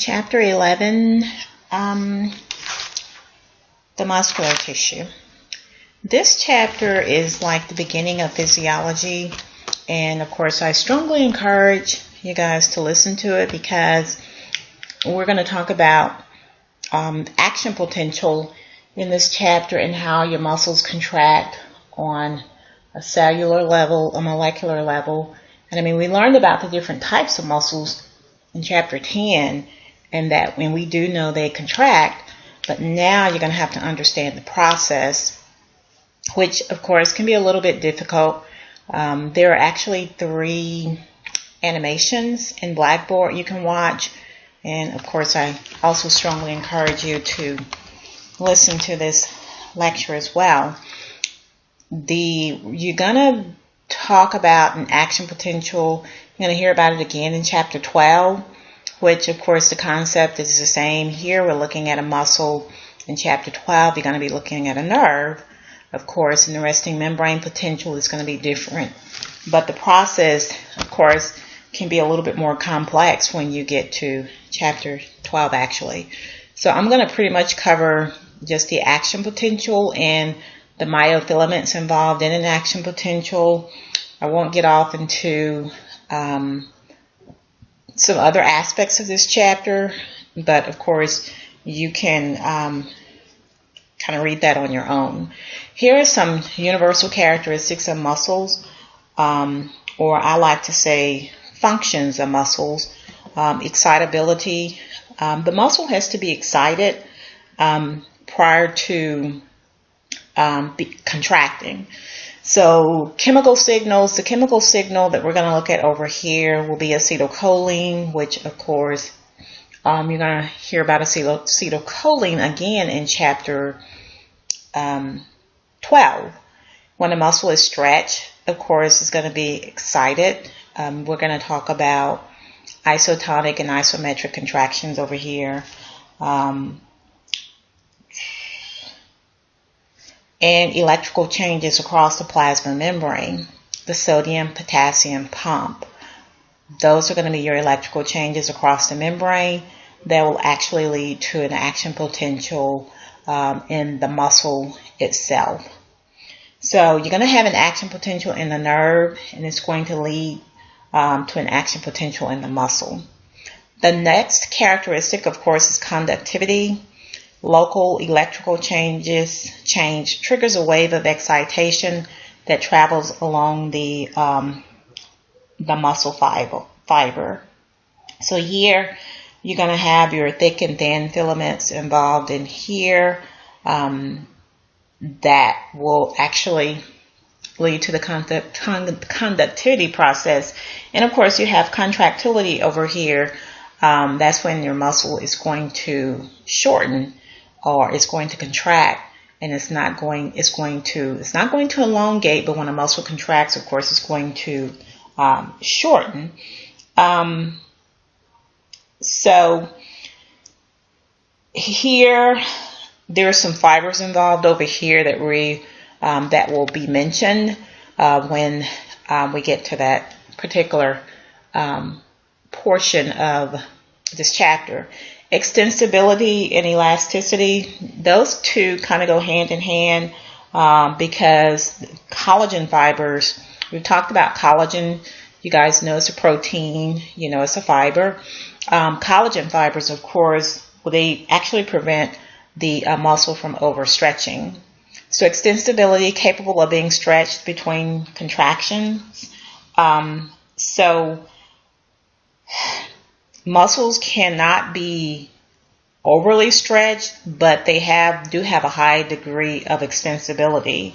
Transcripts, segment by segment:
Chapter 11, the muscular tissue. This chapter is like the beginning of physiology, and of course I strongly encourage you guys to listen to it because we're going to talk about action potential in this chapter and how your muscles contract on a cellular level, a molecular level. And I mean, we learned about the different types of muscles in chapter 10, and that when we do know they contract, but now you're going to have to understand the process, which of course can be a little bit difficult. There are actually 3 animations in Blackboard you can watch, and of course I also strongly encourage you to listen to this lecture as well. You're going to talk about an action potential. You're going to hear about it again in chapter 12, which of course the concept is the same. Here we're looking at a muscle. In chapter 12 you're going to be looking at a nerve, of course, and the resting membrane potential is going to be different. But the process, of course, can be a little bit more complex when you get to chapter 12 actually. So I'm going to pretty much cover just the action potential and the myofilaments involved in an action potential. I won't get off into some other aspects of this chapter, but of course you can kind of read that on your own. Here are some universal characteristics of muscles, or I like to say functions of muscles. Excitability. The muscle has to be excited prior to contracting. So chemical signals, the chemical signal that we're going to look at over here will be acetylcholine, which of course you're going to hear about acetylcholine again in chapter 12. When a muscle is stretched, of course, it's going to be excited. We're going to talk about isotonic and isometric contractions over here. And electrical changes across the plasma membrane, the sodium-potassium pump. Those are going to be your electrical changes across the membrane that will actually lead to an action potential in the muscle itself. So you're going to have an action potential in the nerve, and it's going to lead to an action potential in the muscle. The next characteristic, of course, is conductivity. Local electrical change triggers a wave of excitation that travels along the muscle fiber. So here you're going to have your thick and thin filaments involved in here that will actually lead to the conductivity process. And of course you have contractility over here. That's when your muscle is going to shorten, or it's going to contract, and it's not going to elongate, but when a muscle contracts, of course, it's going to shorten. So here there are some fibers involved over here that will be mentioned when we get to that particular portion of this chapter. Extensibility and elasticity, those two kind of go hand in hand because collagen fibers, we've talked about collagen. You guys know it's a protein, it's a fiber. Collagen fibers, of course, they actually prevent the muscle from overstretching. So extensibility, capable of being stretched between contractions. So muscles cannot be overly stretched, but they do have a high degree of extensibility.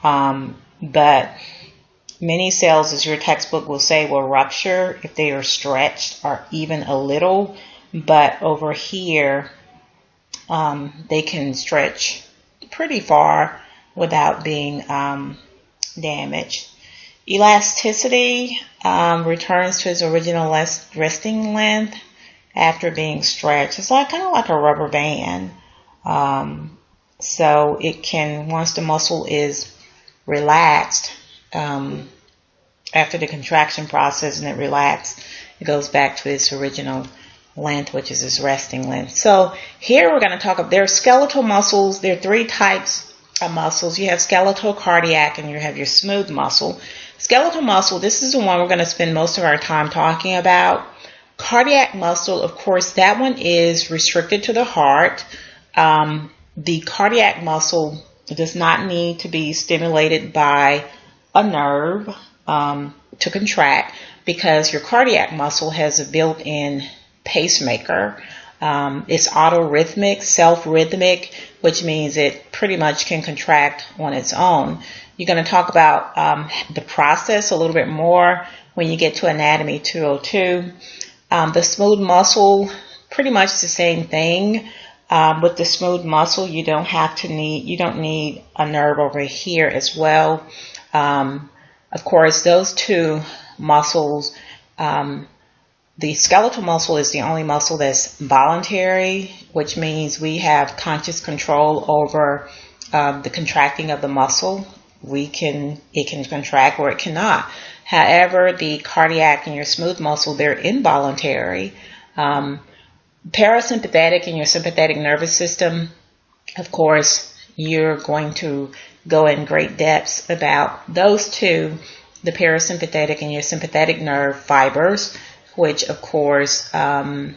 But many cells, as your textbook will say, will rupture if they are stretched or even a little. But over here, they can stretch pretty far without being damaged. Elasticity returns to its original resting length after being stretched. It's kind of like a rubber band. So it can, once the muscle is relaxed, after the contraction process and it relaxes, it goes back to its original length, which is its resting length. So here we're going to talk about, there are skeletal muscles. There are three types of muscles. You have skeletal, cardiac, and you have your smooth muscle. Skeletal muscle, this is the one we're going to spend most of our time talking about. Cardiac muscle, of course, that one is restricted to the heart. The cardiac muscle does not need to be stimulated by a nerve to contract, because your cardiac muscle has a built-in pacemaker. It's autorhythmic, self-rhythmic, which means it pretty much can contract on its own. You're going to talk about the process a little bit more when you get to Anatomy 202. The smooth muscle, pretty much the same thing. With the smooth muscle, you don't need a nerve over here as well. Of course, those two muscles, the skeletal muscle is the only muscle that's voluntary, which means we have conscious control over the contracting of the muscle. It can contract or it cannot. However, the cardiac and your smooth muscle, they're involuntary. Parasympathetic and your sympathetic nervous system, of course, you're going to go in great depths about those two, the parasympathetic and your sympathetic nerve fibers, which of course are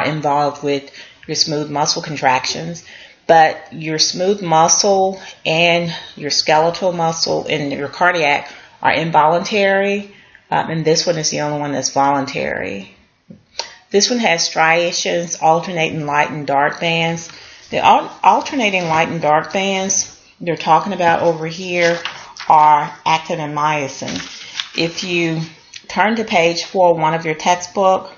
involved with your smooth muscle contractions. But your smooth muscle and your skeletal muscle and your cardiac are involuntary, and this one is the only one that's voluntary. This one has striations, alternating light and dark bands. The alternating light and dark bands they're talking about over here are actin and myosin. If you turn to page 401 of your textbook,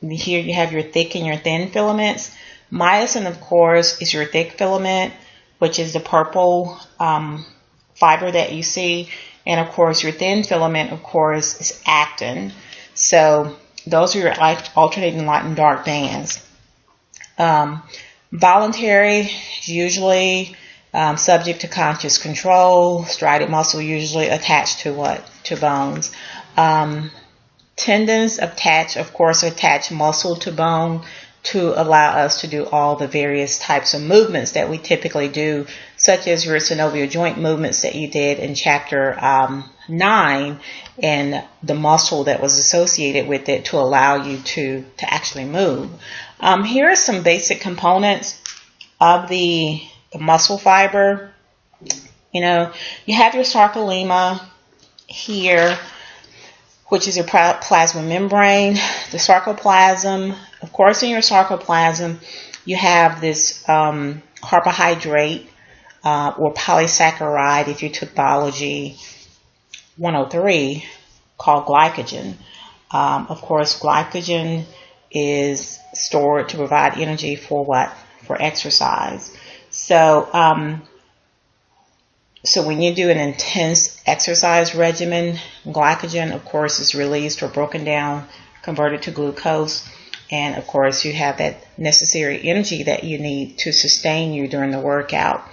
here you have your thick and your thin filaments. Myosin, of course, is your thick filament, which is the purple fiber that you see. And, of course, your thin filament, of course, is actin. So those are your alternating light and dark bands. Voluntary, usually subject to conscious control. Striated muscle usually attached to what? To bones. Tendons attach muscle to bone to allow us to do all the various types of movements that we typically do, such as your synovial joint movements that you did in chapter 9, and the muscle that was associated with it to allow you to actually move. Here are some basic components of the muscle fiber. You have your sarcolemma here, which is your plasma membrane. The sarcoplasm, of course, in your sarcoplasm, you have this carbohydrate or polysaccharide, if you took biology 103, called glycogen. Of course, glycogen is stored to provide energy for what? For exercise. So when you do an intense exercise regimen, glycogen, of course, is released or broken down, converted to glucose. And, of course, you have that necessary energy that you need to sustain you during the workout.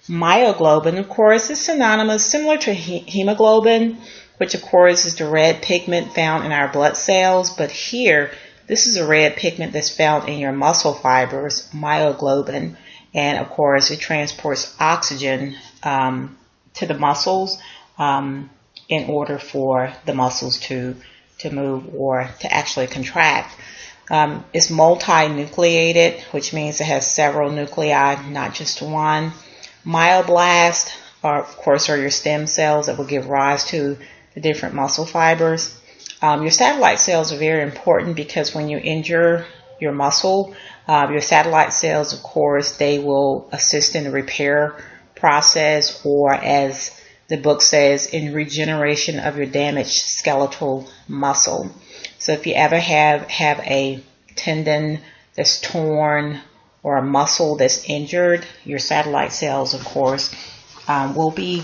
Myoglobin, of course, is synonymous, similar to hemoglobin, which, of course, is the red pigment found in our blood cells. But here, this is a red pigment that's found in your muscle fibers, myoglobin. And, of course, it transports oxygen to the muscles in order for the muscles to move or to actually contract. It's multinucleated, which means it has several nuclei, not just one. Myoblasts, of course, are your stem cells that will give rise to the different muscle fibers. Your satellite cells are very important because when you injure your muscle, your satellite cells, of course, they will assist in the repair process, or as the book says, in regeneration of your damaged skeletal muscle. So if you ever have a tendon that's torn or a muscle that's injured, your satellite cells, of course, will be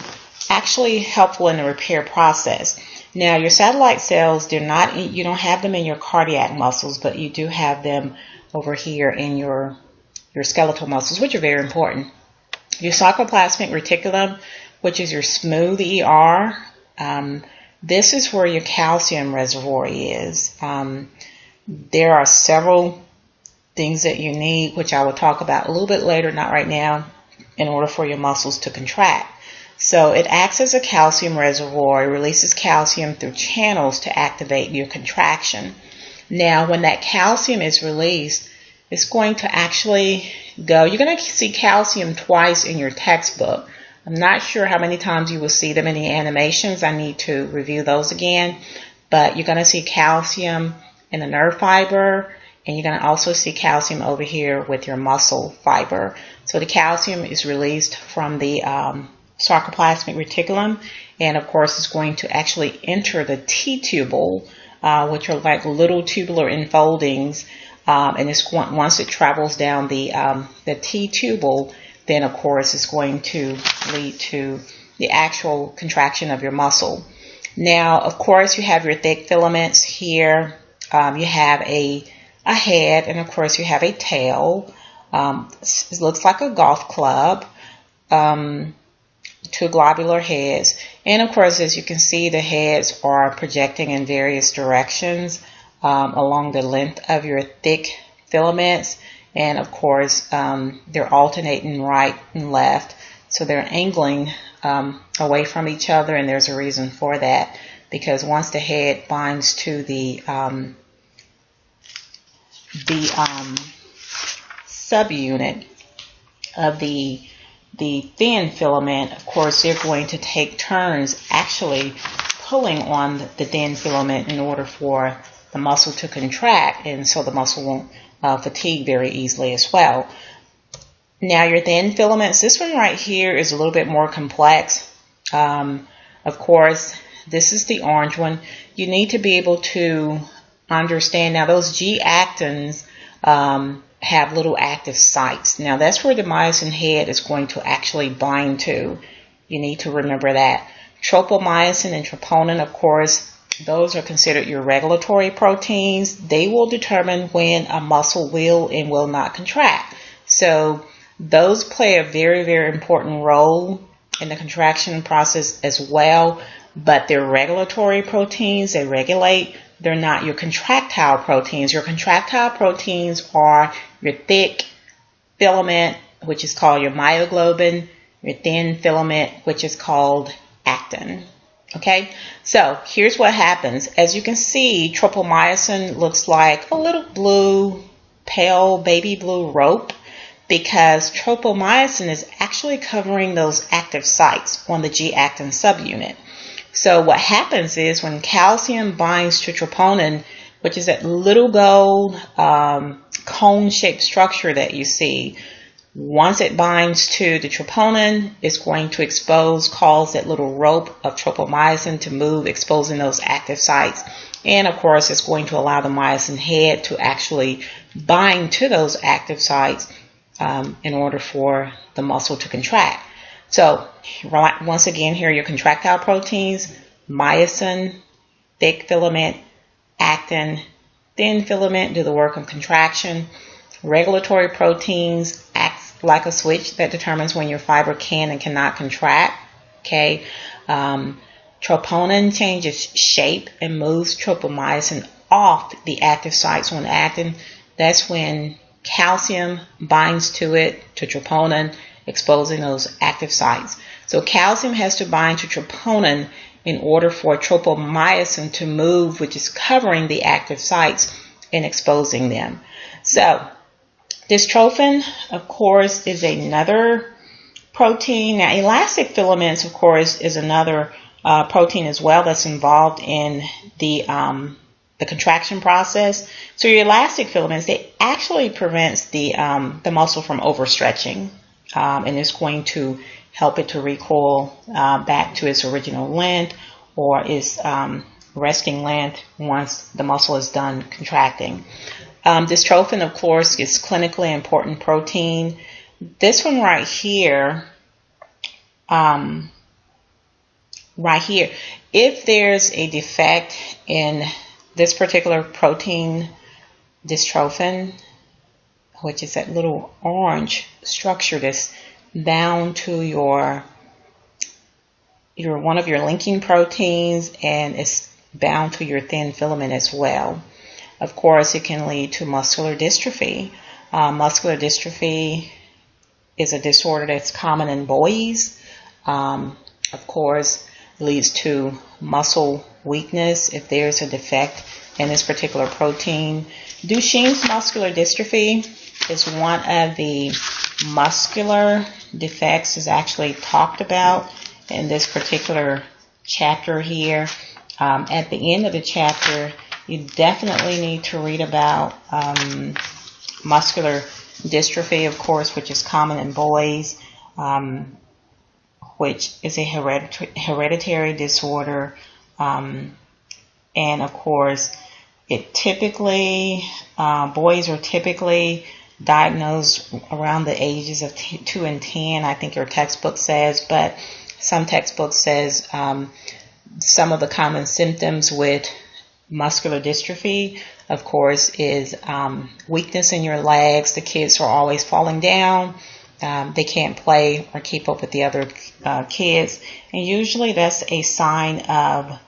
actually helpful in the repair process. Now, your satellite cells, you don't have them in your cardiac muscles, but you do have them over here in your skeletal muscles, which are very important. Your sarcoplasmic reticulum, which is your smooth ER, this is where your calcium reservoir is. There are several things that you need, which I will talk about a little bit later, not right now, in order for your muscles to contract. So it acts as a calcium reservoir. It releases calcium through channels to activate your contraction. Now, when that calcium is released, it's going to actually go. You're going to see calcium twice in your textbook. I'm not sure how many times you will see them in the animations. I need to review those again. But you're going to see calcium in the nerve fiber, and you're going to also see calcium over here with your muscle fiber. So the calcium is released from the sarcoplasmic reticulum, and of course it's going to actually enter the T-tubule, which are like little tubular enfoldings, and it's once it travels down the T-tubule, then of course it's going to lead to the actual contraction of your muscle. Now, of course, you have your thick filaments here. You have a head, and of course you have a tail. It looks like a golf club. Two globular heads, and of course, as you can see, the heads are projecting in various directions along the length of your thick filaments, and of course they're alternating right and left, so they're angling away from each other, and there's a reason for that, because once the head binds to the subunit of the thin filament, of course, they're going to take turns actually pulling on the thin filament in order for the muscle to contract, and so the muscle won't fatigue very easily as well. Now, your thin filaments, this one right here is a little bit more complex. Of course, this is the orange one. You need to be able to understand. Now, those G-actins have little active sites. Now, that's where the myosin head is going to actually bind to. You need to remember that. Tropomyosin and troponin, of course, those are considered your regulatory proteins. They will determine when a muscle will and will not contract. So those play a very, very important role in the contraction process as well, but they're regulatory proteins. They regulate. They're not your contractile proteins. Your contractile proteins are your thick filament, which is called your myoglobin, your thin filament, which is called actin. Okay, so here's what happens. As you can see, tropomyosin looks like a little blue, pale baby blue rope, because tropomyosin is actually covering those active sites on the G-actin subunit. So what happens is when calcium binds to troponin, which is that little gold cone-shaped structure that you see, once it binds to the troponin, it's going to cause that little rope of tropomyosin to move, exposing those active sites. And of course, it's going to allow the myosin head to actually bind to those active sites in order for the muscle to contract. So once again, here are your contractile proteins: myosin, thick filament, actin, thin filament do the work of contraction. Regulatory proteins act like a switch that determines when your fiber can and cannot contract. Okay, troponin changes shape and moves tropomyosin off the active sites on actin. That's when calcium binds to it, to troponin, exposing those active sites. So calcium has to bind to troponin in order for tropomyosin to move, which is covering the active sites and exposing them. So dystrophin, of course, is another protein. Now, elastic filaments, of course, is another protein as well that's involved in the contraction process. So your elastic filaments, they actually prevents the muscle from overstretching, and it's going to help it to recoil back to its original length or its resting length once the muscle is done contracting. Dystrophin, of course, is clinically important protein. This one right here, if there's a defect in this particular protein, dystrophin, which is that little orange structure that's bound to your one of your linking proteins, and it's bound to your thin filament as well. of course, it can lead to muscular dystrophy. Muscular dystrophy is a disorder that's common in boys. Of course, leads to muscle weakness if there's a defect in this particular protein. Duchenne's muscular dystrophy is one of the muscular defects is actually talked about in this particular chapter here. At the end of the chapter, you definitely need to read about muscular dystrophy, of course, which is common in boys, which is a hereditary disorder. And of course, it typically, boys are typically diagnosed around the ages of 2 and 10, I think your textbook says, but some textbook says some of the common symptoms with muscular dystrophy, of course, is weakness in your legs. The kids are always falling down. They can't play or keep up with the other kids. And usually that's a sign of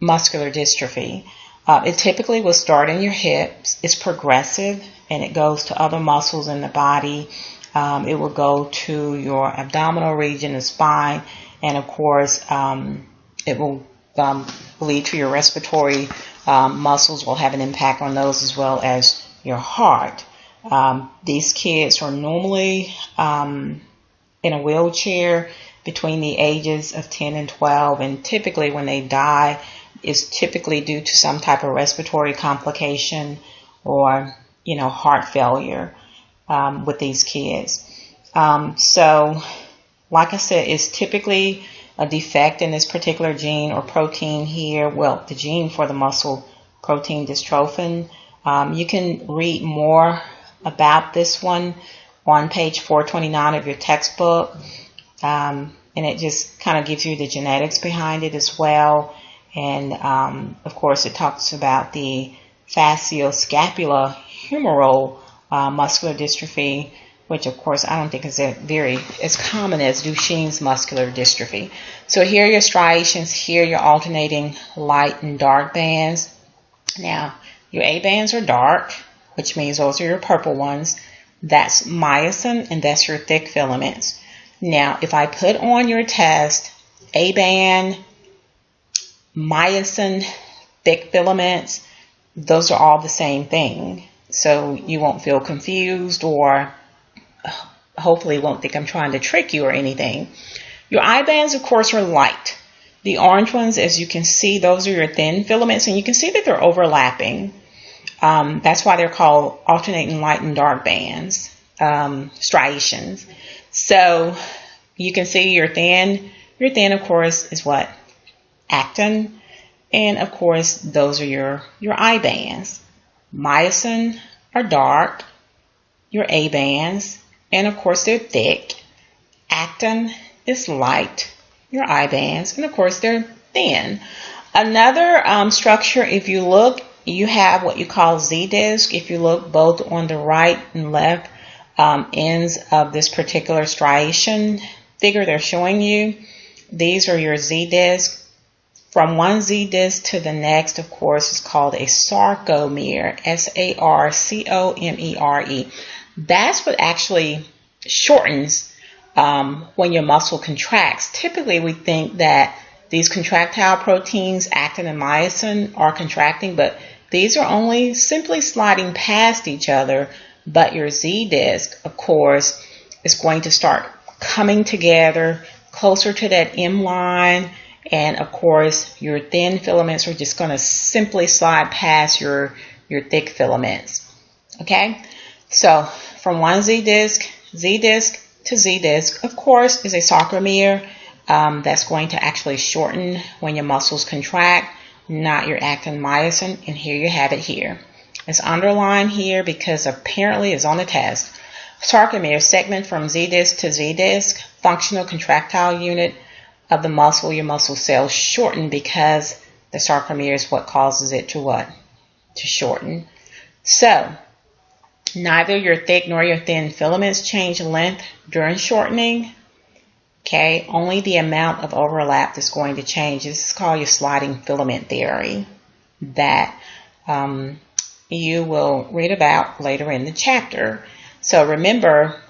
muscular dystrophy. It typically will start in your hips. It's progressive and it goes to other muscles in the body. It will go to your abdominal region, the spine, and of course, it will lead to your respiratory muscles, will have an impact on those as well as your heart. These kids are normally in a wheelchair between the ages of 10 and 12, and typically when they die, is typically due to some type of respiratory complication or, heart failure with these kids. So, like I said, it's typically a defect in this particular gene or protein here. Well, the gene for the muscle protein dystrophin. You can read more about this one on page 429 of your textbook. And it just kind of gives you the genetics behind it as well. And, of course, it talks about the facioscapulohumeral muscular dystrophy, which, of course, I don't think is as common as Duchenne's muscular dystrophy. So here are your striations. Here your alternating light and dark bands. Now, your A bands are dark, which means those are your purple ones. That's myosin, and that's your thick filaments. Now, if I put on your test A band, myosin, thick filaments, those are all the same thing. So you won't feel confused or hopefully won't think I'm trying to trick you or anything. Your I bands, of course, are light. The orange ones, as you can see, those are your thin filaments, and you can see that they're overlapping. That's why they're called alternating light and dark bands, striations. So you can see your thin. Your thin, of course, is what? Actin. And, of course, those are your I bands. Myosin are dark. Your A bands. And, of course, they're thick. Actin is light. Your I bands. And, of course, they're thin. Another structure, if you look, you have what you call Z-disc. If you look both on the right and left ends of this particular striation figure they're showing you, these are your Z-disc. From one Z-disc to the next, of course, is called a sarcomere, S-A-R-C-O-M-E-R-E. That's what actually shortens when your muscle contracts. Typically, we think that these contractile proteins, actin and myosin, are contracting, but these are only simply sliding past each other. But your Z-disc, of course, is going to start coming together closer to that M line. And, of course, your thin filaments are just going to simply slide past your thick filaments. Okay? So, from one Z-disc to Z-disc, of course, is a sarcomere. That's going to actually shorten when your muscles contract, not your actin myosin. And here you have it here. It's underlined here because apparently it's on the test. Sarcomere, segment from Z-disc to Z-disc, functional contractile unit of the muscle. Your muscle cells shorten because the sarcomere is what causes it to what? To shorten. So, neither your thick nor your thin filaments change length during shortening. Okay, only the amount of overlap is going to change. This is called your sliding filament theory. that you will read about later in the chapter. So remember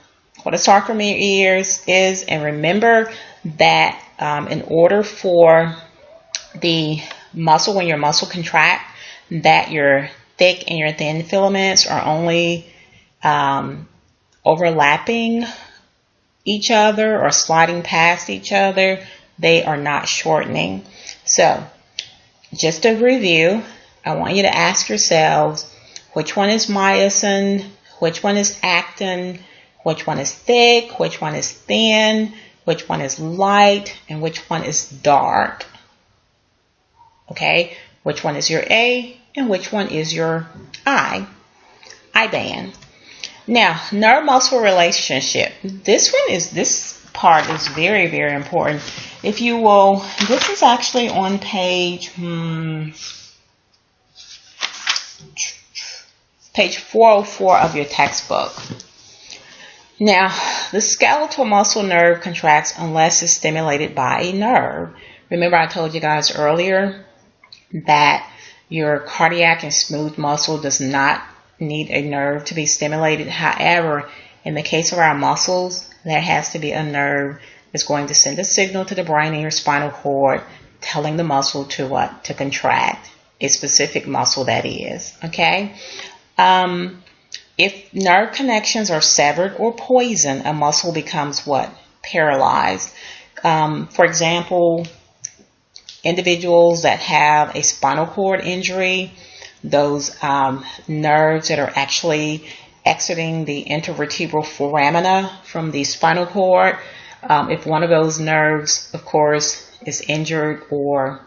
what a sarcomere is, and remember that in order for the muscle, when your muscle contract, that your thick and your thin filaments are only overlapping each other or sliding past each other. They are not shortening. So just to review, I want you to ask yourselves, which one is myosin, which one is actin, which one is thick, which one is thin, which one is light, and which one is dark. Okay, which one is your A and which one is your I band. Now, nerve-muscle relationship. This part is very, very important. If you will, this is actually on page 404 of your textbook. Now, the skeletal muscle nerve contracts unless it's stimulated by a nerve. Remember I told you guys earlier that your cardiac and smooth muscle does not need a nerve to be stimulated. However, in the case of our muscles, there has to be a nerve that's going to send a signal to the brain and your spinal cord telling the muscle to what? To contract. A specific muscle, that is. Okay? If nerve connections are severed or poisoned, a muscle becomes what? Paralyzed. For example, individuals that have a spinal cord injury, those nerves that are actually exiting the intervertebral foramina from the spinal cord, if one of those nerves, of course, is injured, or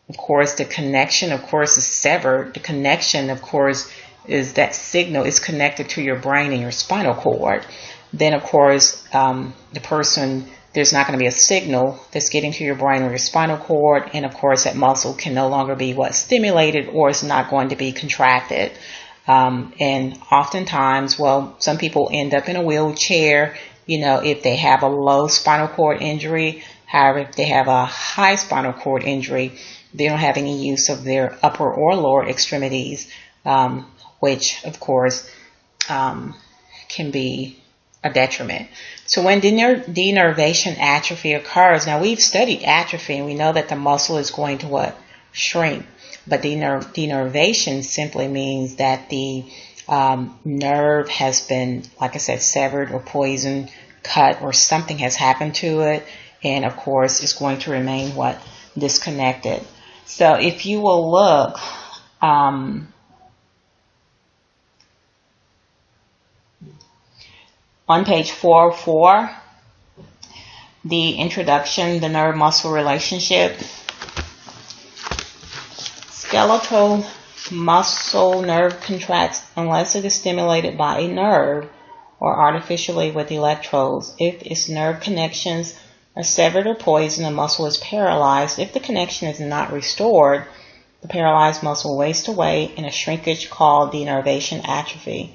of course the connection, of course, is severed, the connection, of course, is that signal is connected to your brain and your spinal cord, then of course the person, there's not going to be a signal that's getting to your brain or your spinal cord, and of course that muscle can no longer be stimulated, or it's not going to be contracted. And oftentimes, well, some people end up in a wheelchair, if they have a low spinal cord injury. However, if they have a high spinal cord injury, they don't have any use of their upper or lower extremities, which of course can be a detriment. So when denervation atrophy occurs, now we've studied atrophy and we know that the muscle is going to shrink, but denervation simply means that the nerve has been, like I said, severed or poisoned, cut, or something has happened to it, and of course it's going to remain disconnected. So if you will look on page 404, the introduction, the nerve-muscle relationship. Skeletal muscle nerve contracts unless it is stimulated by a nerve or artificially with electrodes. If its nerve connections are severed or poisoned, the muscle is paralyzed. If the connection is not restored, the paralyzed muscle wastes away in a shrinkage called denervation atrophy.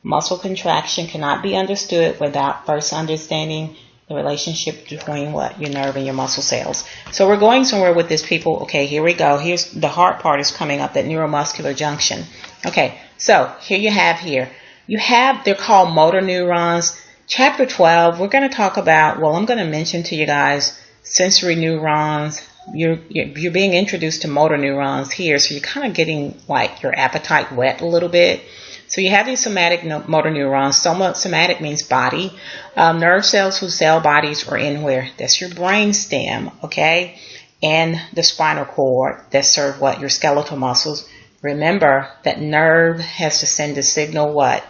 Muscle contraction cannot be understood without first understanding the relationship between your nerve and your muscle cells. So we're going somewhere with this, people. Okay, here we go. Here's the hard part is coming up, that neuromuscular junction. Okay, so here you have, they're called motor neurons. Chapter 12, we're going to talk about, I'm going to mention to you guys sensory neurons. You're being introduced to motor neurons here, so you're kind of getting your appetite whet a little bit. So you have these somatic motor neurons. Somatic means body. Nerve cells whose cell bodies are in where? That's your brain stem, okay? And the spinal cord that serve your skeletal muscles. Remember that nerve has to send a signal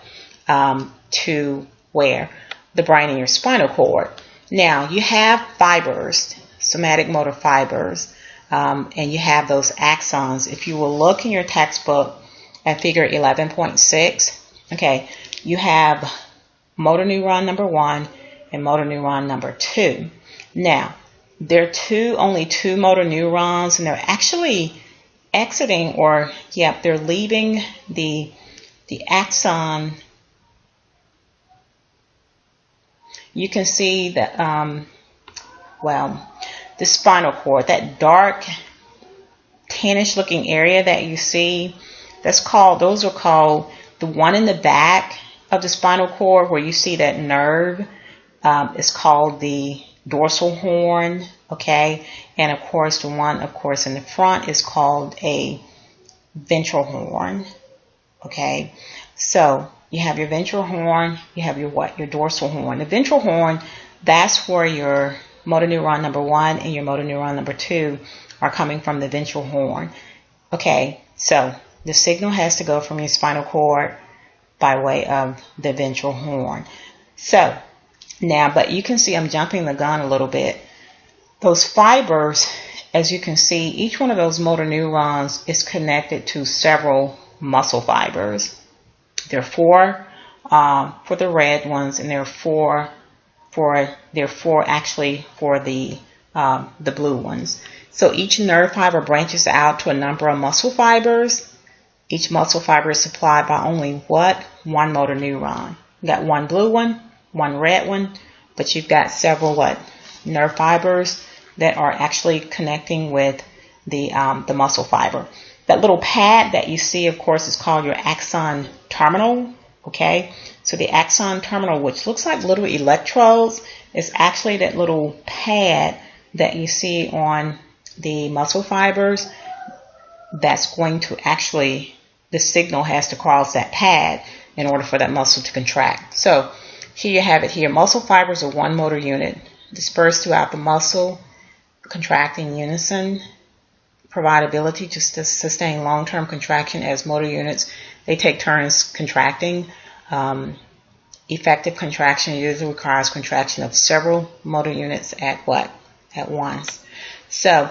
to where? The brain and your spinal cord. Now you have fibers, somatic motor fibers, and you have those axons. If you will look in your textbook at figure 11.6, okay, you have motor neuron number 1 and motor neuron number 2. Now, there are only two motor neurons, and they're actually exiting, they're leaving the axon. You can see that, the spinal cord, that dark tannish looking area that you see, those are called, the one in the back of the spinal cord where you see that nerve is called the dorsal horn, okay? And of course, the one, of course, in the front is called a ventral horn, okay? So you have your ventral horn, you have your what? Your dorsal horn. The ventral horn, that's where your motor neuron number 1 and your motor neuron number 2 are coming from, the ventral horn. Okay, so the signal has to go from your spinal cord by way of the ventral horn. So now, but you can see I'm jumping the gun a little bit. Those fibers, as you can see, each one of those motor neurons is connected to several muscle fibers. There are 4 for the red ones, and there are 4 actually for the blue ones. So each nerve fiber branches out to a number of muscle fibers. Each muscle fiber is supplied by only what? One motor neuron. You got one blue one, one red one, but you've got several what? Nerve fibers that are actually connecting with the muscle fiber. That little pad that you see, of course, is called your axon terminal. Okay, so the axon terminal, which looks like little electrodes, is actually that little pad that you see on the muscle fibers. That's going to actually, the signal has to cross that pad in order for that muscle to contract. So here you have it here. Muscle fibers are one motor unit dispersed throughout the muscle, contracting in unison, provide ability to sustain long-term contraction as motor units. They take turns contracting. Effective contraction usually requires contraction of several motor units at what? At once. So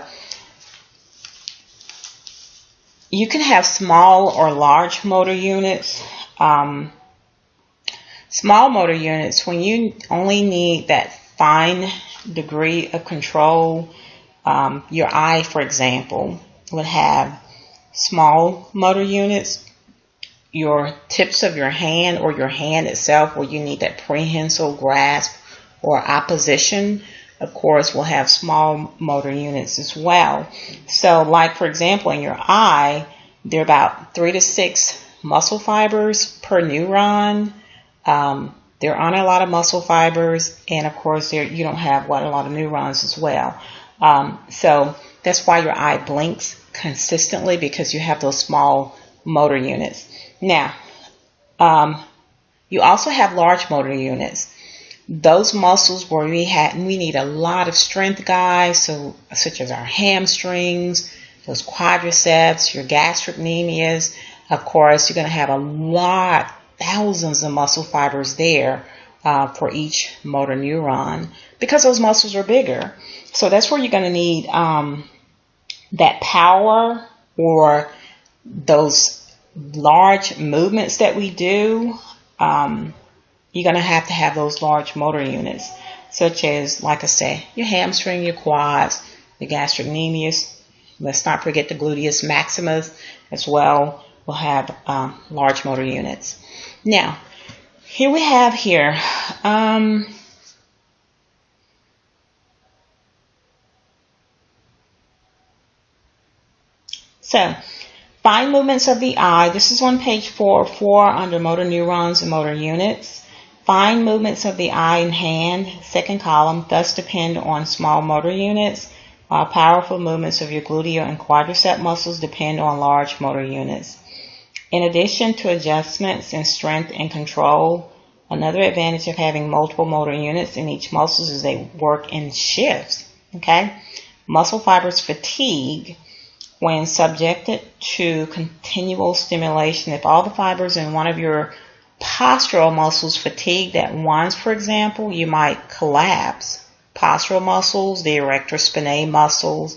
you can have small or large motor units. Small motor units, when you only need that fine degree of control, your eye, for example, would have small motor units. Your tips of your hand or your hand itself, where you need that prehensile grasp or opposition, of course, will have small motor units as well. So like, for example, in your eye, there are about 3 to 6 muscle fibers per neuron. There aren't a lot of muscle fibers, and of course, you don't have a lot of neurons as well. So that's why your eye blinks consistently, because you have those small motor units. Now, you also have large motor units. Those muscles where we need a lot of strength, guys, such as our hamstrings, those quadriceps, your gastrocnemius. Of course, you're going to have a lot, thousands of muscle fibers there for each motor neuron, because those muscles are bigger. So that's where you're going to need that power, or those large movements that we do. You're going to have those large motor units, such as, like I said, your hamstring, your quads, the gastrocnemius. Let's not forget the gluteus maximus as well. Will have large motor units. Now, here we have here. So, fine movements of the eye. This is on page 404 under motor neurons and motor units. Fine movements of the eye and hand, second column, thus depend on small motor units, while powerful movements of your gluteal and quadricep muscles depend on large motor units. In addition to adjustments in strength and control, another advantage of having multiple motor units in each muscle is they work in shifts. Okay? Muscle fibers fatigue when subjected to continual stimulation. If all the fibers in one of your postural muscles fatigued at once, for example, you might collapse. Postural muscles, the erector spinae muscles,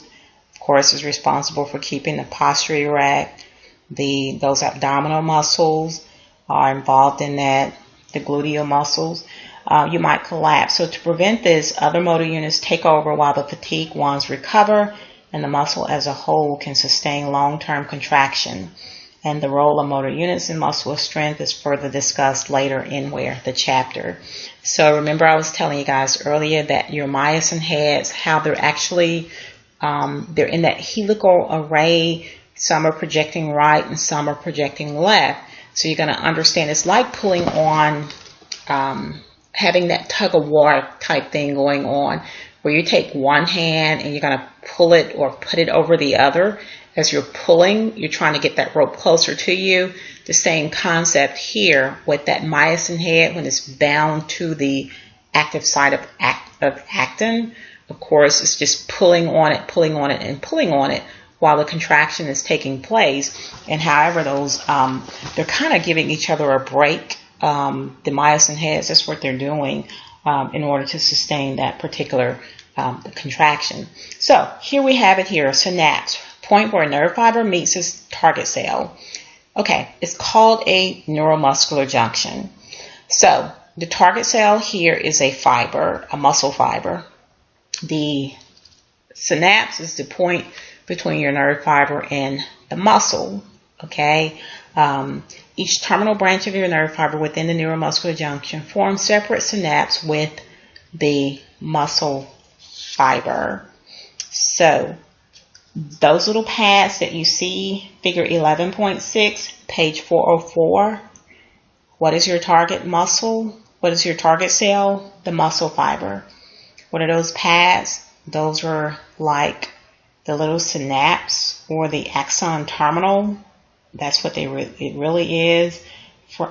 of course, is responsible for keeping the posture erect. Those abdominal muscles are involved in that, the gluteal muscles. You might collapse. So to prevent this, other motor units take over while the fatigued ones recover, and the muscle as a whole can sustain long-term contraction. And the role of motor units in muscular strength is further discussed later in the chapter. So remember, I was telling you guys earlier that your myosin heads, how they're actually They're in that helical array. Some are projecting right and some are projecting left. So you're going to understand it's like pulling on, having that tug of war type thing going on, where you take one hand and you're going to pull it or put it over the other. As you're pulling, you're trying to get that rope closer to you. The same concept here with that myosin head when it's bound to the active side of actin. Of course, it's just pulling on it, pulling on it, and pulling on it while the contraction is taking place. And however those, they're kind of giving each other a break. The myosin heads, that's what they're doing in order to sustain that particular contraction. So here we have it here, a synapse, point where a nerve fiber meets its target cell. Okay, it's called a neuromuscular junction. So the target cell here is a fiber, a muscle fiber. The synapse is the point between your nerve fiber and the muscle. Okay, each terminal branch of your nerve fiber within the neuromuscular junction forms separate synapse with the muscle fiber. So those little pads that you see, figure 11.6, page 404, what is your target muscle? What is your target cell? The muscle fiber. What are those pads? Those are like the little synapse or the axon terminal. That's what it really is,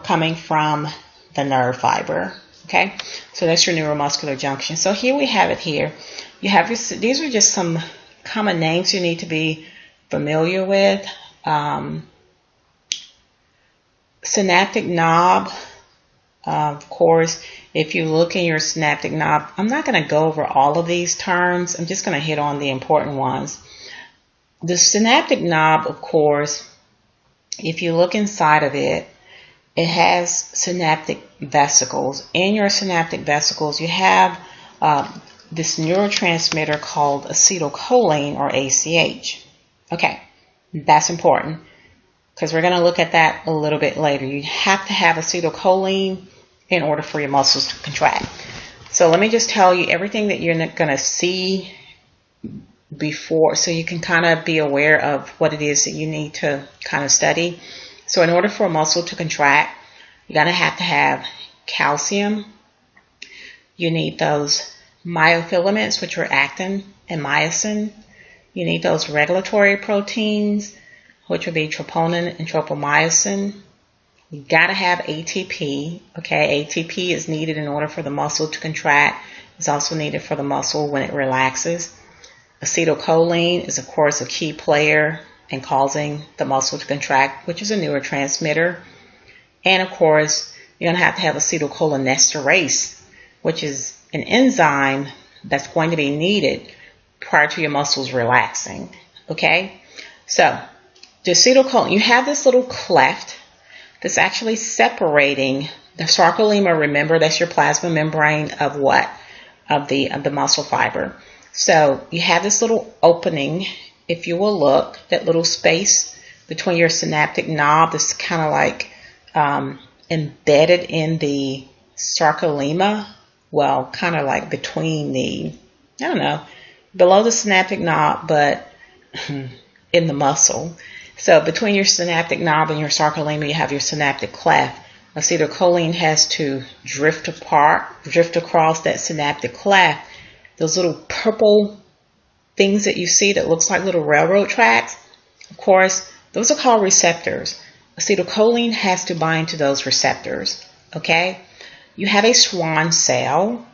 coming from the nerve fiber. Okay, so that's your neuromuscular junction. So here we have it here. You have these are just some common names you need to be familiar with. Synaptic knob. Of course, if you look in your synaptic knob, I'm not going to go over all of these terms. I'm just going to hit on the important ones. The synaptic knob, of course, if you look inside of it, it has synaptic vesicles. In your synaptic vesicles, you have this neurotransmitter called acetylcholine, or ACH. Okay, that's important because we're going to look at that a little bit later. You have to have acetylcholine in order for your muscles to contract. So let me just tell you everything that you're going to see before, so you can kind of be aware of what it is that you need to kind of study. So in order for a muscle to contract, you're going to have calcium. You need those myofilaments, which are actin and myosin. You need those regulatory proteins, which would be troponin and tropomyosin. You got to have ATP. Okay, ATP is needed in order for the muscle to contract. It's also needed for the muscle when it relaxes. Acetylcholine is, of course, a key player in causing the muscle to contract, which is a neurotransmitter. And, of course, you're going to have acetylcholinesterase, which is an enzyme that's going to be needed prior to your muscles relaxing. Okay? So, the acetylcholine, you have this little cleft that's actually separating the sarcolemma. Remember, that's your plasma membrane of what? Of the muscle fiber. So you have this little opening, if you will look, that little space between your synaptic knob that's kind of like embedded in the sarcolemma. Well, kind of like between the, I don't know, below the synaptic knob, but in the muscle. So between your synaptic knob and your sarcolemma, you have your synaptic cleft. Acetylcholine has to drift across that synaptic cleft. Those little purple things that you see that looks like little railroad tracks, of course, those are called receptors. Acetylcholine has to bind to those receptors. Okay? You have a Schwann cell,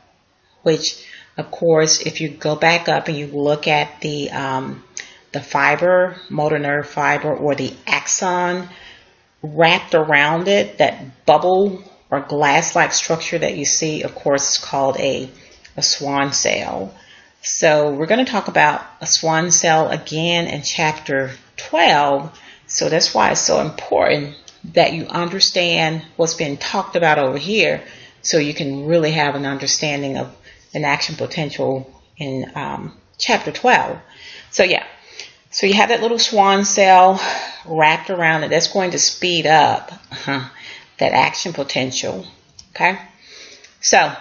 which, of course, if you go back up and you look at the fiber, motor nerve fiber, or the axon wrapped around it, that bubble or glass-like structure that you see, of course, is called a Schwann cell. So we're going to talk about a Schwann cell again in chapter 12. So that's why it's so important that you understand what's being talked about over here, so you can really have an understanding of an action potential in chapter 12. So yeah, so you have that little Schwann cell wrapped around it. That's going to speed up that action potential. Okay, so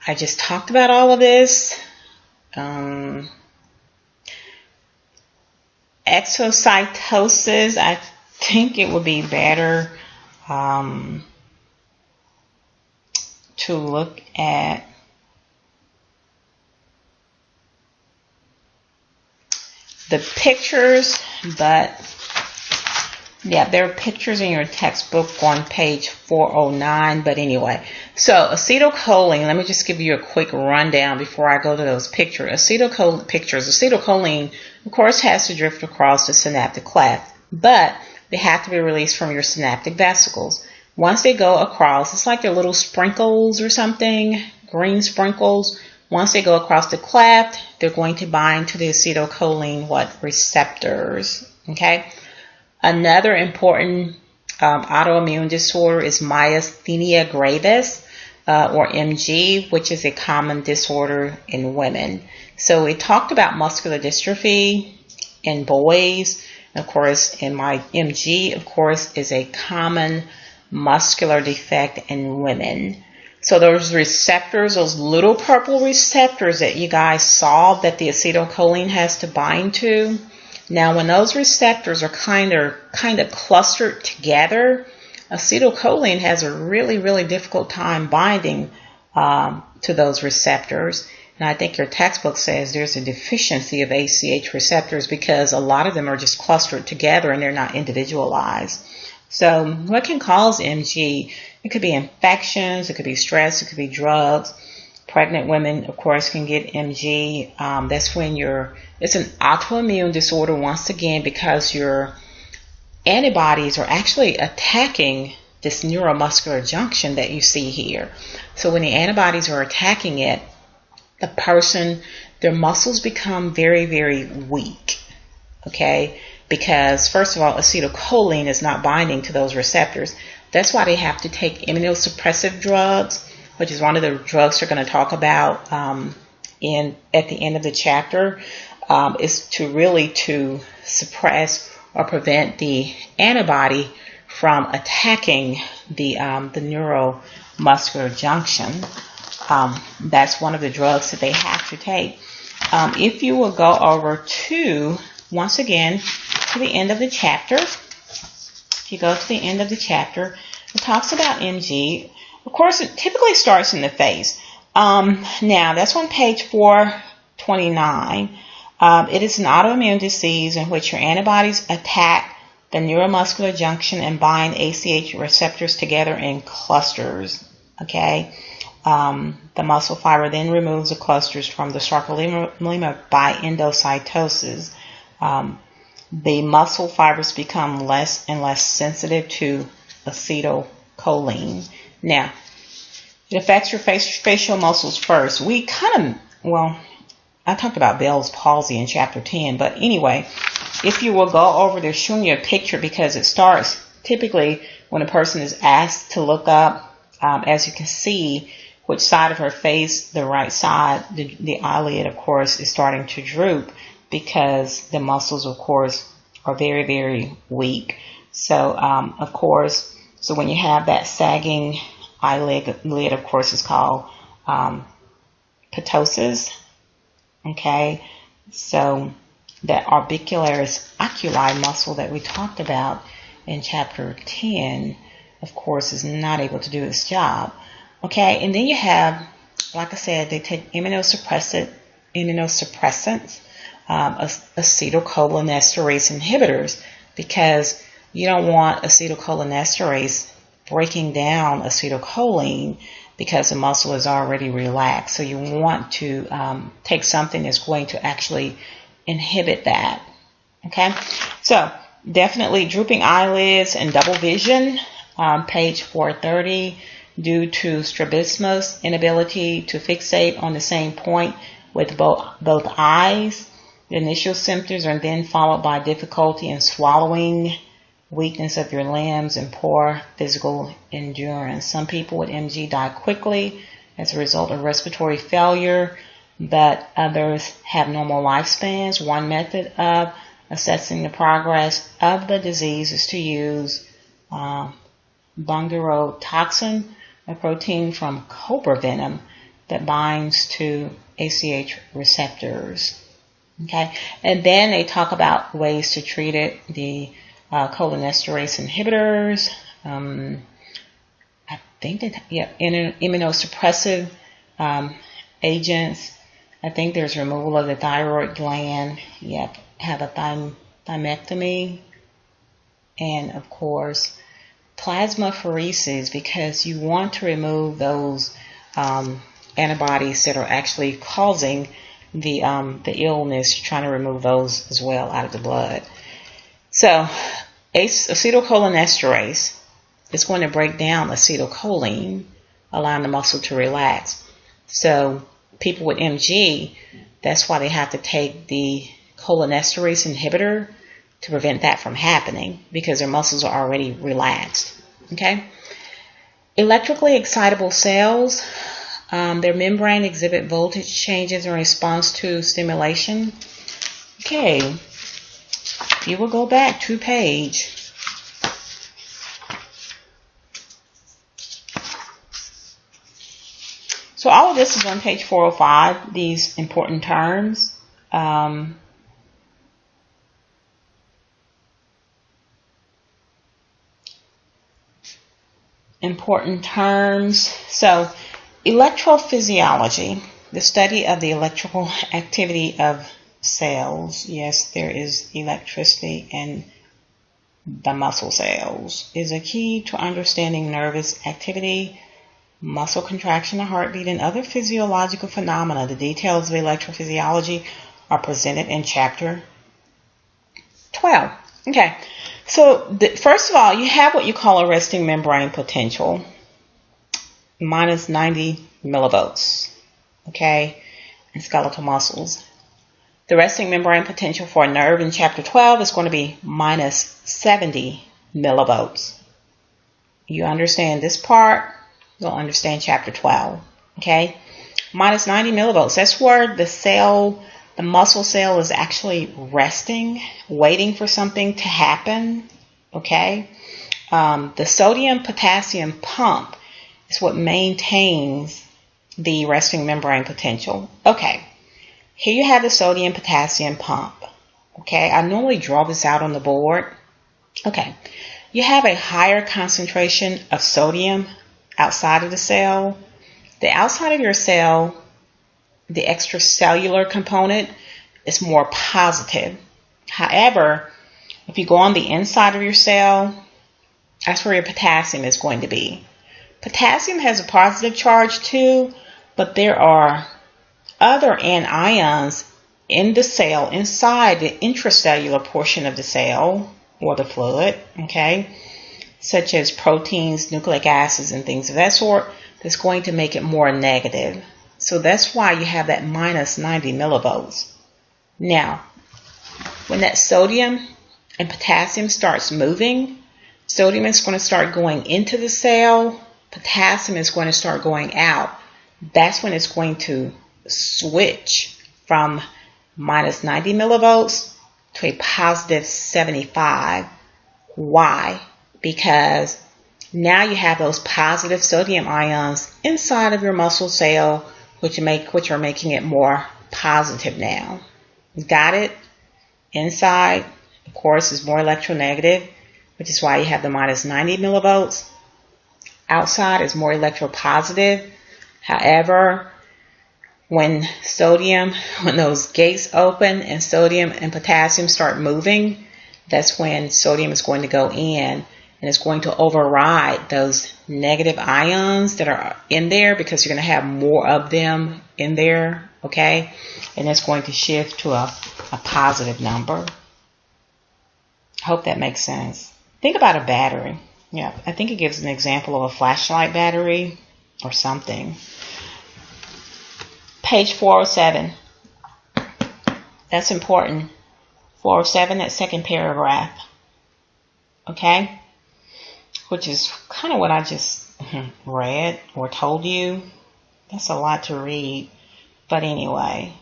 I just talked about all of this. Exocytosis, I think it would be better to look at the pictures, but yeah, there are pictures in your textbook on page 409, but anyway. So acetylcholine, let me just give you a quick rundown before I go to those pictures. Acetylcholine, of course, has to drift across the synaptic cleft, but they have to be released from your synaptic vesicles. Once they go across, it's like they're little sprinkles or something, green sprinkles. Once they go across the cleft, they're going to bind to the acetylcholine receptors, okay? Another important autoimmune disorder is myasthenia gravis, or MG, which is a common disorder in women. So we talked about muscular dystrophy in boys. Of course, in my MG, of course, is a common muscular defect in women. So those receptors, those little purple receptors that you guys saw that the acetylcholine has to bind to, now when those receptors are kind of clustered together, acetylcholine has a really difficult time binding to those receptors. And I think your textbook says there's a deficiency of ACH receptors because a lot of them are just clustered together and they're not individualized. So what can cause MG? It could be infections, it could be stress, it could be drugs. Pregnant women, of course, can get MG. That's when it's an autoimmune disorder once again because your antibodies are actually attacking this neuromuscular junction that you see here. So when the antibodies are attacking it, their muscles become very weak, okay? Because first of all, acetylcholine is not binding to those receptors. That's why they have to take immunosuppressive drugs, which is one of the drugs we're going to talk about at the end of the chapter, is to suppress or prevent the antibody from attacking the neuromuscular junction. That's one of the drugs that they have to take. If you will go over to, once again, to the end of the chapter, if you go to the end of the chapter, it talks about MG. Of course, it typically starts in the face. Now, that's on page 429. It is an autoimmune disease in which your antibodies attack the neuromuscular junction and bind ACH receptors together in clusters. Okay? The muscle fiber then removes the clusters from the sarcolemma by endocytosis. The muscle fibers become less and less sensitive to acetylcholine. Now, it affects your facial muscles first. I talked about Bell's palsy in chapter 10, but anyway, if you will go over, they're showing you a picture because it starts typically when a person is asked to look up, as you can see, which side of her face, the right side, the eyelid, of course, is starting to droop because the muscles, of course, are very weak. So, of course, so when you have that sagging eyelid, of course, is called ptosis. Okay, so that orbicularis oculi muscle that we talked about in chapter 10, of course, is not able to do its job. Okay, and then you have, like I said, they take immunosuppressants, acetylcholinesterase inhibitors, because you don't want acetylcholinesterase breaking down acetylcholine because the muscle is already relaxed. So you want to take something that's going to actually inhibit that. Okay, so definitely drooping eyelids and double vision, page 430, due to strabismus, inability to fixate on the same point with both eyes. The initial symptoms are then followed by difficulty in swallowing, weakness of your limbs, and poor physical endurance. Some people with MG die quickly as a result of respiratory failure, but others have normal lifespans. One method of assessing the progress of the disease is to use bungarotoxin, a protein from cobra venom, that binds to ACH receptors. Okay, and then they talk about ways to treat it, the cholinesterase inhibitors, I think that, yeah, immunosuppressive agents. I think there's removal of the thyroid gland. Yep, have a thymectomy, and of course plasmapheresis, because you want to remove those antibodies that are actually causing the illness. You're trying to remove those as well out of the blood. So acetylcholinesterase is going to break down acetylcholine, allowing the muscle to relax. So people with MG, that's why they have to take the cholinesterase inhibitor to prevent that from happening, because their muscles are already relaxed. Okay. Electrically excitable cells, their membrane exhibit voltage changes in response to stimulation. Okay, if you will go back to page 405. So all of this is on page 405, these important terms. So electrophysiology, the study of the electrical activity of cells. Yes, there is electricity in the muscle cells, is a key to understanding nervous activity, muscle contraction, and heartbeat, and other physiological phenomena. The details of electrophysiology are presented in chapter 12. Okay, so first of all, you have what you call a resting membrane potential, minus 90 millivolts, okay, in skeletal muscles. The resting membrane potential for a nerve in chapter 12 is going to be minus 70 millivolts. You understand this part, you'll understand chapter 12, okay? Minus 90 millivolts, that's where the muscle cell is actually resting, waiting for something to happen, okay? The sodium-potassium pump is what maintains the resting membrane potential. Okay, here you have the sodium-potassium pump, okay? I normally draw this out on the board. Okay, you have a higher concentration of sodium outside of the cell. The outside of your cell, the extracellular component, is more positive. However, if you go on the inside of your cell, that's where your potassium is going to be. Potassium has a positive charge too, but there are other anions in the cell, inside the intracellular portion of the cell or the fluid, okay, such as proteins, nucleic acids, and things of that sort, that's going to make it more negative. So that's why you have that minus 90 millivolts. Now, when that sodium and potassium starts moving, sodium is going to start going into the cell, potassium is going to start going out. That's when it's going to switch from minus 90 millivolts to a positive 75. Why? Because now you have those positive sodium ions inside of your muscle cell, which are making it more positive now. Got it? Inside, of course, is more electronegative, which is why you have the minus 90 millivolts. Outside is more electropositive. However, when those gates open and sodium and potassium start moving, that's when sodium is going to go in and it's going to override those negative ions that are in there, because you're going to have more of them in there, okay? And it's going to shift to a positive number. I hope that makes sense. Think about a battery. Yeah, I think it gives an example of a flashlight battery or something. Page 407. That's important. 407, that second paragraph. Okay? Which is kind of what I just read or told you. That's a lot to read. But anyway.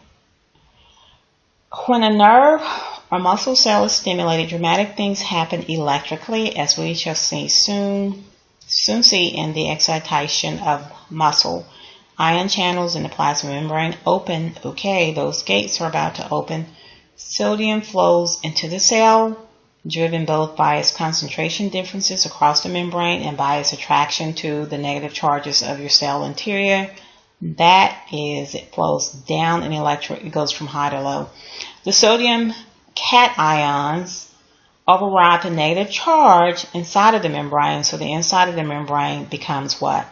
When a nerve or muscle cell is stimulated, dramatic things happen electrically, as we shall see soon see in the excitation of muscle. Ion channels in the plasma membrane open. Okay, those gates are about to open. Sodium flows into the cell, driven both by its concentration differences across the membrane and by its attraction to the negative charges of your cell interior. That is, it flows down an electron, it goes from high to low. The sodium cations override the negative charge inside of the membrane, so the inside of the membrane becomes what?